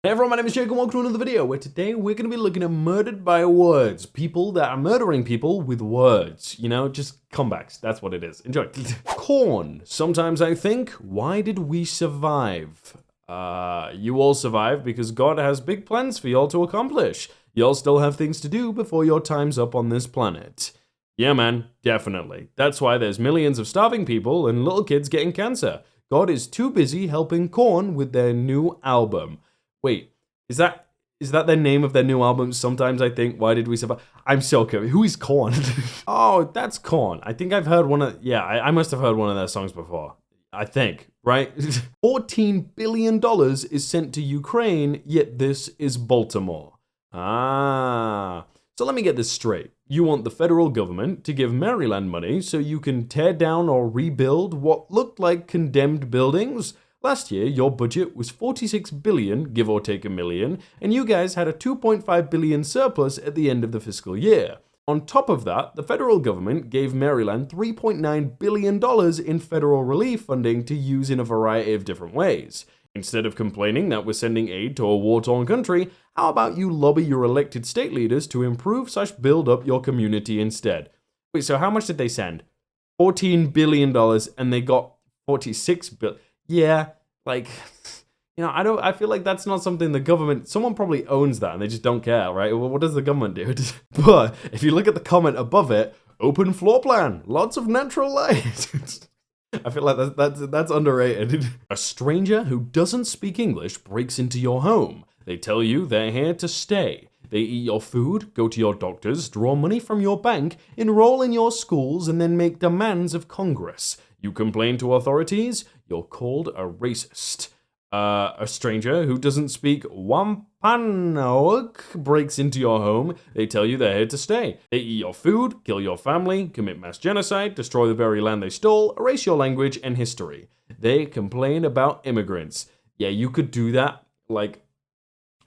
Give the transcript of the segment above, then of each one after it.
Hey everyone, my name is Jake and welcome to another video where today we're going to be looking at murdered by words. People that are murdering people with words. You know, just comebacks. That's what it is. Enjoy. Corn. Sometimes I think, why did we survive? You all survive because God has big plans for y'all to accomplish. Y'all still have things to do before your time's up on this planet. Yeah man, definitely. That's why there's millions of starving people and little kids getting cancer. God is too busy helping Korn with their new album. Wait, is that the name of their new album? Sometimes I think, why did we survive? I'm so curious. Who is Korn? Oh, that's Korn. I think I've heard one of, yeah, I must have heard one of their songs before. I think, right? $14 billion is sent to Ukraine, yet this is Baltimore. So let me get this straight. You want the federal government to give Maryland money so you can tear down or rebuild what looked like condemned buildings? Last year, your budget was $46 billion, give or take $1 million, and you guys had a $2.5 billion surplus at the end of the fiscal year. On top of that, the federal government gave Maryland $3.9 billion in federal relief funding to use in a variety of different ways. Instead of complaining that we're sending aid to a war-torn country, how about you lobby your elected state leaders to improve/build up your community instead? Wait, so how much did they send? $14 billion, and they got $46 billion. Yeah, like, you know, I feel like that's not something the government, someone probably owns that and they just don't care, right? Well, what does the government do? But if you look at the comment above it, open floor plan, lots of natural light. I feel like that's underrated. A stranger who doesn't speak English breaks into your home. They tell you they're here to stay. They eat your food, go to your doctors, draw money from your bank, enroll in your schools, and then make demands of Congress. You complain to authorities, you're called a racist. A stranger who doesn't speak Wampanoag breaks into your home. They tell you they're here to stay. They eat your food, kill your family, commit mass genocide, destroy the very land they stole, erase your language and history. They complain about immigrants. Yeah, you could do that, like,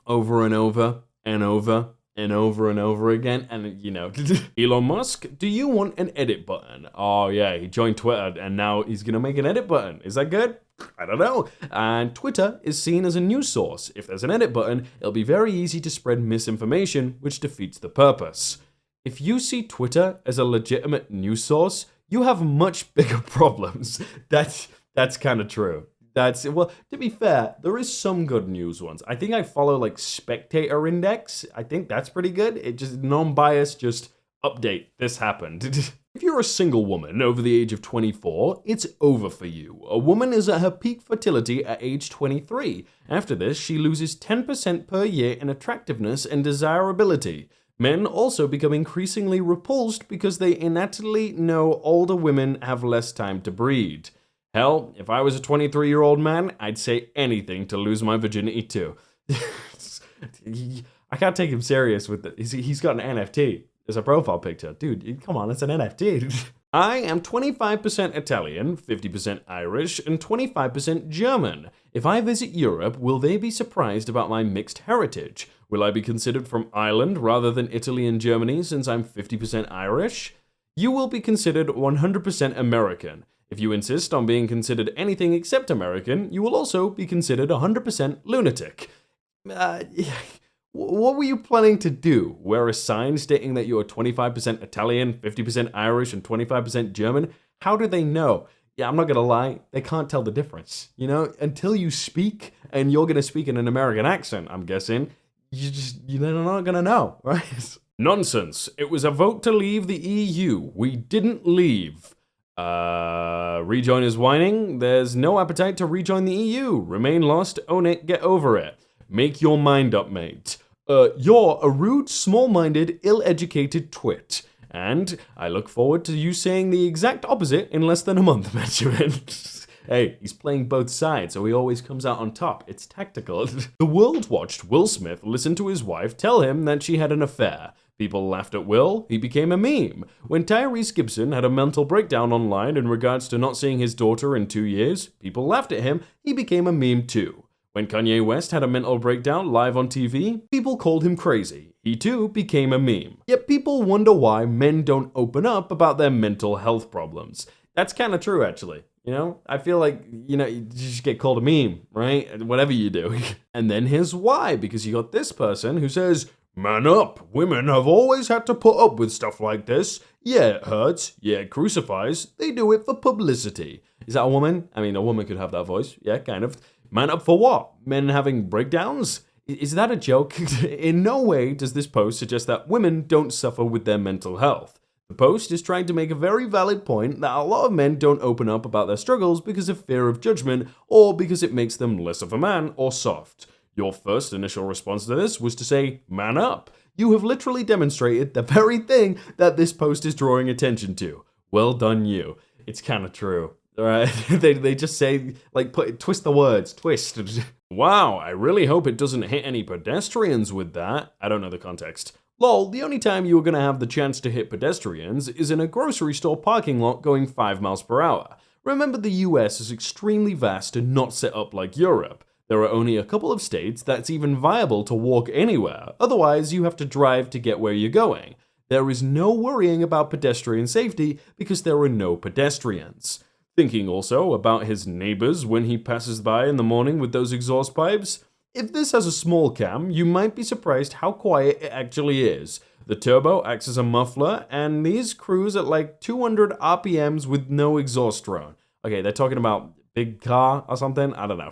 over and over and over and over and over again, and you know. Elon Musk, do you want an edit button? Oh yeah, he joined Twitter and now he's gonna make an edit button. Is that good? I don't know. And Twitter is seen as a news source. If there's an edit button, it'll be very easy to spread misinformation, which defeats the purpose. If you see Twitter as a legitimate news source, you have much bigger problems. That's kind of true. Well, to be fair, there is some good news ones. I think I follow like Spectator Index. I think that's pretty good. It just non-biased, just update. This happened. If you're a single woman over the age of 24, it's over for you. A woman is at her peak fertility at age 23. After this, she loses 10% per year in attractiveness and desirability. Men also become increasingly repulsed because they innately know older women have less time to breed. Hell, if I was a 23-year-old man, I'd say anything to lose my virginity too. I can't take him serious with it. He's got an NFT as a profile picture. Dude, come on, it's an NFT. I am 25% Italian, 50% Irish, and 25% German. If I visit Europe, will they be surprised about my mixed heritage? Will I be considered from Ireland rather than Italy and Germany since I'm 50% Irish? You will be considered 100% American. If you insist on being considered anything except American, you will also be considered 100% lunatic. What were you planning to do? Wear a sign stating that you are 25% Italian, 50% Irish, and 25% German? How do they know? Yeah, I'm not gonna lie, they can't tell the difference. You know, until you speak, and you're gonna speak in an American accent, I'm guessing, you're not gonna know, right? Nonsense. It was a vote to leave the EU. We didn't leave. Rejoin is whining. There's no appetite to rejoin the EU. Remain lost, own it, get over it. Make your mind up, mate. You're a rude, small-minded, ill-educated twit. And I look forward to you saying the exact opposite in less than a month, Benjamin. Hey, he's playing both sides, so he always comes out on top. It's tactical. The world watched Will Smith listen to his wife tell him that she had an affair. People laughed at Will, he became a meme. When Tyrese Gibson had a mental breakdown online in regards to not seeing his daughter in 2 years, people laughed at him, he became a meme too. When Kanye West had a mental breakdown live on TV, people called him crazy. He too became a meme. Yet people wonder why men don't open up about their mental health problems. That's kind of true, actually. You know, I feel like, you just get called a meme, right? Whatever you do. And then here's why, because you got this person who says, man up, women have always had to put up with stuff like this. Yeah, it hurts. Yeah, it crucifies. They do it for publicity. Is that a woman? I mean, a woman could have that voice. Yeah, kind of. Man up for what? Men having breakdowns? Is that a joke? In no way does this post suggest that women don't suffer with their mental health. The post is trying to make a very valid point that a lot of men don't open up about their struggles because of fear of judgment or because it makes them less of a man or soft. Your first initial response to this was to say, man up. You have literally demonstrated the very thing that this post is drawing attention to. Well done, you. It's kind of true. All right? they just say, like, twist the words, twist. Wow, I really hope it doesn't hit any pedestrians with that. I don't know the context. Lol, the only time you are going to have the chance to hit pedestrians is in a grocery store parking lot going 5 miles per hour. Remember, the US is extremely vast and not set up like Europe. There are only a couple of states that's even viable to walk anywhere, otherwise you have to drive to get where you're going. There is no worrying about pedestrian safety because there are no pedestrians. Thinking also about his neighbors when he passes by in the morning with those exhaust pipes? If this has a small cam, you might be surprised how quiet it actually is. The turbo acts as a muffler, and these cruise at like 200 RPMs with no exhaust drone. Okay, they're talking about big car or something? I don't know.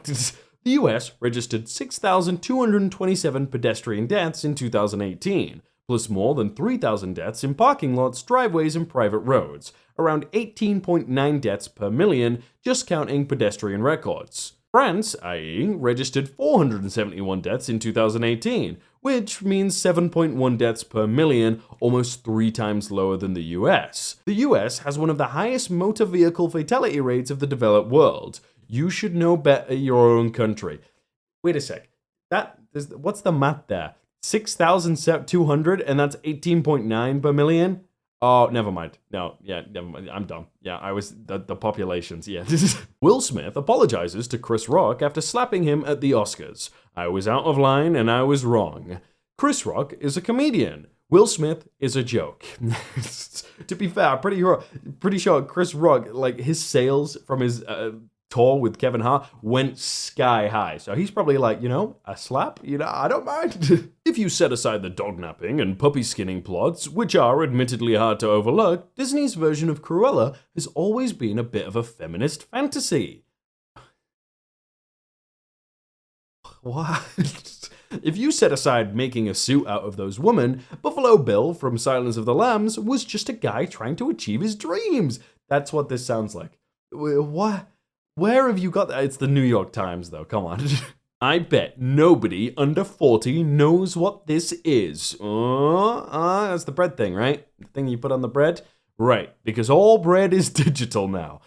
The US registered 6,227 pedestrian deaths in 2018, plus more than 3,000 deaths in parking lots, driveways, and private roads, around 18.9 deaths per million, just counting pedestrian records. France, i.e., registered 471 deaths in 2018, which means 7.1 deaths per million, almost 3 times lower than the US. The US has one of the highest motor vehicle fatality rates of the developed world. You should know better your own country. Wait a sec. What's the math there? 6,200 and that's 18.9 per million? Oh, never mind. No, yeah, never mind. I'm dumb. Yeah, I was the populations. Yeah. Will Smith apologizes to Chris Rock after slapping him at the Oscars. I was out of line and I was wrong. Chris Rock is a comedian. Will Smith is a joke. To be fair, pretty sure Chris Rock, like his sales from his tour with Kevin Hart went sky high. So he's probably like, a slap, I don't mind. If you set aside the dog napping and puppy skinning plots, which are admittedly hard to overlook, Disney's version of Cruella has always been a bit of a feminist fantasy. What? If you set aside making a suit out of those women, Buffalo Bill from Silence of the Lambs was just a guy trying to achieve his dreams. That's what this sounds like. What? Where have you got that? It's the New York Times, though. Come on. I bet nobody under 40 knows what this is. That's the bread thing, right? The thing you put on the bread? Right, because all bread is digital now.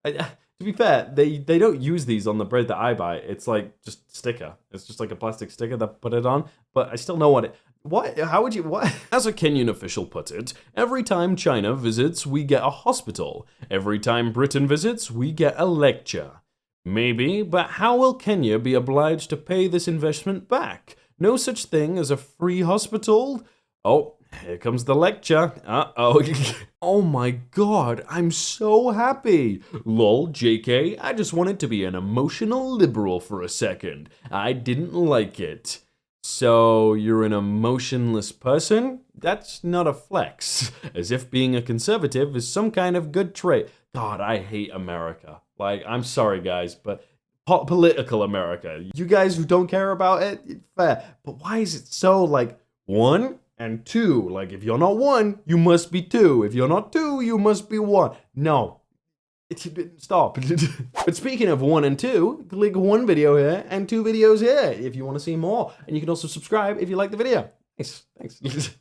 To be fair, they don't use these on the bread that I buy. It's like just sticker. It's just like a plastic sticker that put it on. But I still know what? How would you, what? As a Kenyan official put it, every time China visits, we get a hospital. Every time Britain visits, we get a lecture. Maybe, but how will Kenya be obliged to pay this investment back? No such thing as a free hospital? Oh, here comes the lecture. Uh-oh. Oh my god, I'm so happy. Lol, JK, I just wanted to be an emotional liberal for a second. I didn't like it. So, you're an emotionless person? That's not a flex. As if being a conservative is some kind of good trait. God, I hate America. Like, I'm sorry guys, but political America. You guys who don't care about it, fair. But why is it so, like, 1 and 2? Like, if you're not 1, you must be 2. If you're not 2, you must be 1. No. Stop. But speaking of 1 and 2, click 1 video here and 2 videos here if you want to see more. And you can also subscribe if you like the video. Nice. Thanks.